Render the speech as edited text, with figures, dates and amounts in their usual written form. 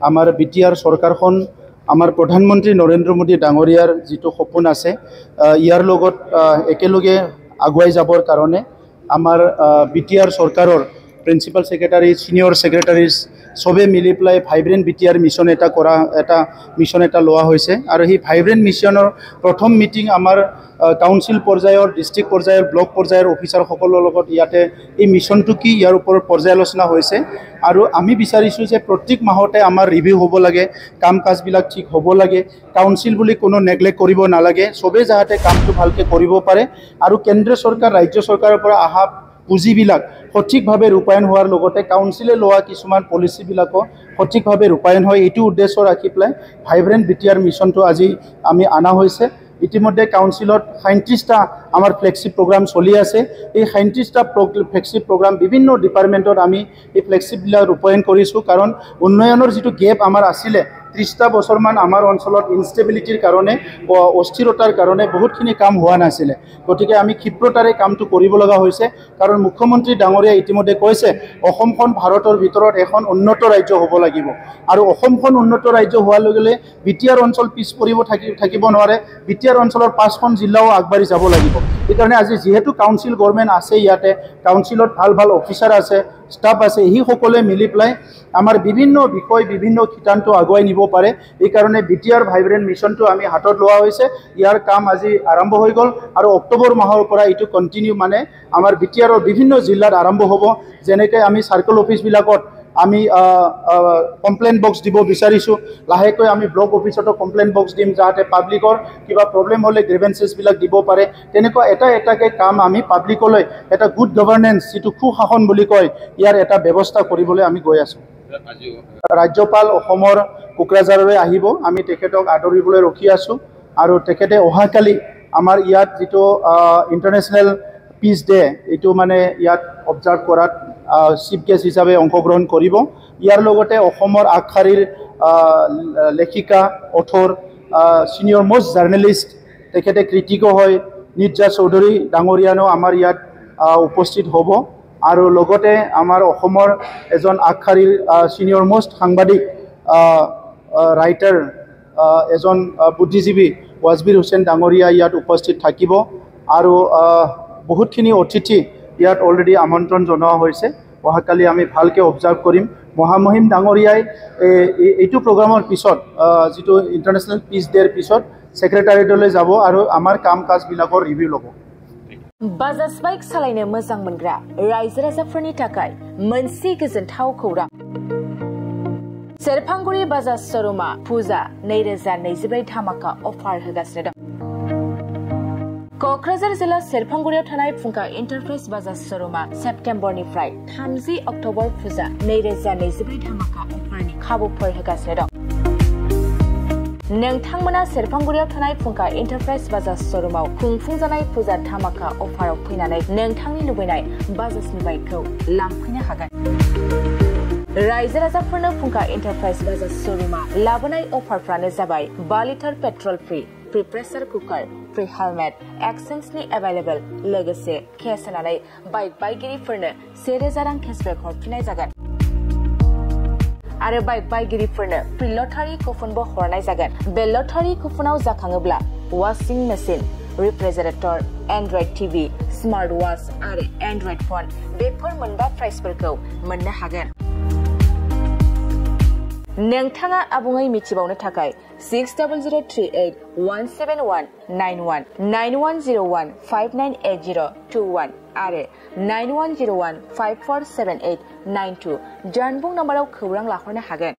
আমাৰ বিটিআৰ চৰকাৰখন আমাৰ প্ৰধানমন্ত্ৰী নৰেন্দ্ৰ মোদী ডাঙৰীয়াৰ যিটো সপোন আছে ইয়াৰ লগত একেলগে আগুৱাই যাবৰ কাৰণে আমাৰ বিটিআৰ চৰকাৰৰ প্ৰিন্সিপাল সেক্ৰেটাৰী সিনিয়ৰ সেক্ৰেটাৰিজ সবে মিলি পেলাই ভাইব্ৰেণ্ট বিটিআৰ মিছন এটা লোৱা হৈছে আৰু সেই ভাইব্ৰেণ্ট মিছনৰ প্ৰথম মিটিং আমাৰ কাউন্সিল পৰ্যায়ৰ ডিস্ট্ৰিক্ট পৰ্যায়ৰ ব্লক পৰ্যায়ৰ অফিচাৰসকলৰ লগত ইয়াতে এই মিছনটো কি ইয়াৰ ওপৰত পৰ্যালোচনা হৈছে আৰু আমি বিচাৰিছোঁ যে প্ৰত্যেক মাহতে আমাৰ ৰিভিউ হ'ব লাগে কাম কাজবিলাক ঠিক হ'ব লাগে কাউন্সিল বুলি কোনো নেগলেক্ট কৰিব নালাগে সবে যাতে কামটো ভালকৈ কৰিব পাৰে আৰু কেন্দ্ৰীয় চৰকাৰ ৰাজ্য চৰকাৰৰ পৰা অহা পুঁজিবিলাক সঠিকভাৱে ৰূপায়ণ হোৱাৰ লগতে কাউন্সিলে লোৱা কিছুমান পলিচিবিলাকো সঠিকভাৱে ৰূপায়ণ হয় এইটো উদ্দেশ্য ৰাখি পেলাই ভাইব্ৰেণ্ট বিটিআৰ মিছনটো আজি আমি অনা হৈছে ইতিমধ্যে কাউন্সিলত 37টা আমাৰ ফ্লেগশিপ প্ৰগ্ৰাম চলি আছে এই 37টা ফ্লেগশিপ প্ৰগ্ৰাম বিভিন্ন ডিপাৰ্টমেণ্টত আমি এই ফ্লেগশিপবিলাক ৰূপায়ণ কৰিছোঁ কাৰণ উন্নয়নৰ যিটো গেপ আমাৰ আছিলে 30টা বছৰমান আমাৰ অঞ্চলত ইনষ্টেবিলিটিৰ কাৰণে অস্থিৰতাৰ কাৰণে বহুতখিনি কাম হোৱা নাছিলে গতিকে আমি ক্ষিপ্ৰতাৰে কামটো কৰিব লগা হৈছে কাৰণ মুখ্যমন্ত্ৰী ডাঙৰীয়া ইতিমধ্যে কৈছে অসমখন ভাৰতৰ ভিতৰত এখন উন্নত ৰাজ্য হ'ব লাগিব আৰু অসমখন উন্নত ৰাজ্য হোৱাৰ লগে লগে বিটিআৰ অঞ্চল পিছ পৰিব থাকিব নোৱাৰে বিটিআৰ অঞ্চলৰ 5খন জিলাও আগবাঢ়ি যাব লাগিব এইকাৰণে আজি যেহেতু কাউন্সিল গভৰ্ণমেণ্ট আছে ইয়াতে কাউন্সিলত ভাল অফিচাৰ আছে ষ্টাফ আছে এই সকলোৱে মিলি পেলাই আমাৰ বিভিন্ন বিষয় বিভিন্ন সিদ্ধান্ত আগুৱাই নিব পাৰে এই কাৰণে বিটিআৰ ভাইব্ৰেণ্ট মিছনটো আমি হাতত লোৱা হৈছে ইয়াৰ কাম আজি আৰম্ভ হৈ গ'ল আৰু অক্টোবৰ মাহৰ পৰা এইটো কণ্টিনিউ মানে আমাৰ বিটিআৰৰ বিভিন্ন জিলাত আৰম্ভ হ'ব যেনেকৈ আমি সাৰ্কেল অফিচবিলাকত আমি কমপ্লেইন বক্স দিব বিচাৰিছোঁ লাহেকৈ আমি ব্লক অফিচতো কমপ্লেইন বক্স দিম যাতে পাব্লিকৰ কিবা প্ৰব্লেম হ'লে গ্ৰেভেন্সেছবিলাক দিব পাৰে তেনেকুৱা এটাকৈ কাম আমি পাব্লিকলৈ এটা গুড গভৰ্নেন্স যিটো সুশাসন বুলি কয় ইয়াৰ এটা ব্যৱস্থা কৰিবলৈ আমি গৈ আছোঁ ৰাজ্যপাল অসমৰ কোকৰাঝাৰলৈ আহিব আমি তেখেতক আদৰিবলৈ ৰখি আছোঁ আৰু তেখেতে অহাকালি আমাৰ ইয়াত যিটো ইণ্টাৰনেশ্যনেল পিচ ডে এইটো মানে ইয়াত অবজাৰ্ভ কৰাত চিফ গেষ্ট হিচাপে অংশগ্ৰহণ কৰিব ইয়াৰ লগতে অসমৰ আগশাৰীৰ লেখিকা অথৰ চিনিয়ৰ মোষ্ট জাৰ্নেলিষ্ট তেখেতে ক্ৰিটিকো হয় নিৰ্জা চৌধুৰী ডাঙৰীয়ানো আমাৰ ইয়াত উপস্থিত হ'ব আৰু লগতে আমাৰ অসমৰ এজন আগশাৰীৰ চিনিয়ৰ মোষ্ট সাংবাদিক ৰাইটাৰ এজন বুদ্ধিজীৱী ৱাজবিৰ হুছেইন ডাঙৰীয়া ইয়াত উপস্থিত থাকিব আৰু বহুতখিনি অতিথি ইয়াত অলৰেডি আমন্ত্ৰণ জনোৱা হৈছে অহাকালি আমি ভালকৈ অবজাৰ্ভ কৰিম মহামহিম ডাঙৰীয়াই এইটো প্ৰগ্ৰামৰ পিছত যিটো ইণ্টাৰনেশ্যনেল পিচ ডেৰ পিছত ছেক্ৰেটাৰিয়েটলৈ যাব আৰু আমাৰ কাম কাজবিলাকৰ ৰিভিউ ল'ব बाजाज बाइक सालायनो मोजां मोनग्रा रायजो राजाफोरनि थाखाय मोनसे गोजोनथाव खौरां सेरफांगुरि बाजाज शोरूमा फुजा 2024 धामाका अफार होगासिनो दं क'क्राझार जिल्ला सेरफांगुरियाव थानाय फुंखा एन्टारप्राइज बाजाज शोरूमा सेप्तेम्बरनिफ्राय 30 अक्ट'बर फुजा 2024 धामाका अफारनि खाबुफोर होगासिनो दं नोंथांमोना सेरफांगुरियाव थानाय फुंखा एन्टारप्राइज बाजाज शोरूमाव खुंफुंजानाय फुजा धामाका अफाराव फैनानै नोंथांनि लुबैनाय बाजाजनि बाइकखौ लांफैनो हागोन रायजो राजाफोरनो फुंखा एन्टारप्राइज बाजाज शोरूमा लाबोनाय अफारफ्रानो जाबाय 5 litre petrol free pressure cooker free helmet एक्सचेन्जनि एभेलेबल लोगोसे केस होनानै बाइक बायगिरिफोरनो 1000 रां केसबेक हरफिननाय जागोन आरो बाइक बायगिरिफोरनो फ्री लटारि कुपनबो हरनाय जागोन बे लटारि कुपनाव जाखाङोब्ला washing machine refrigerator Android TV smart watch आरो एन्ड्रइड फन बेफोर मोनबा प्राइसफोरखौ मोननो हागोन नोंथाङा आबुङै मिथिबावनो थाखाय 6003817191 9101598021 आरो 9101547892 जानबुं नम्बराव खौरां लाहरनो हागोन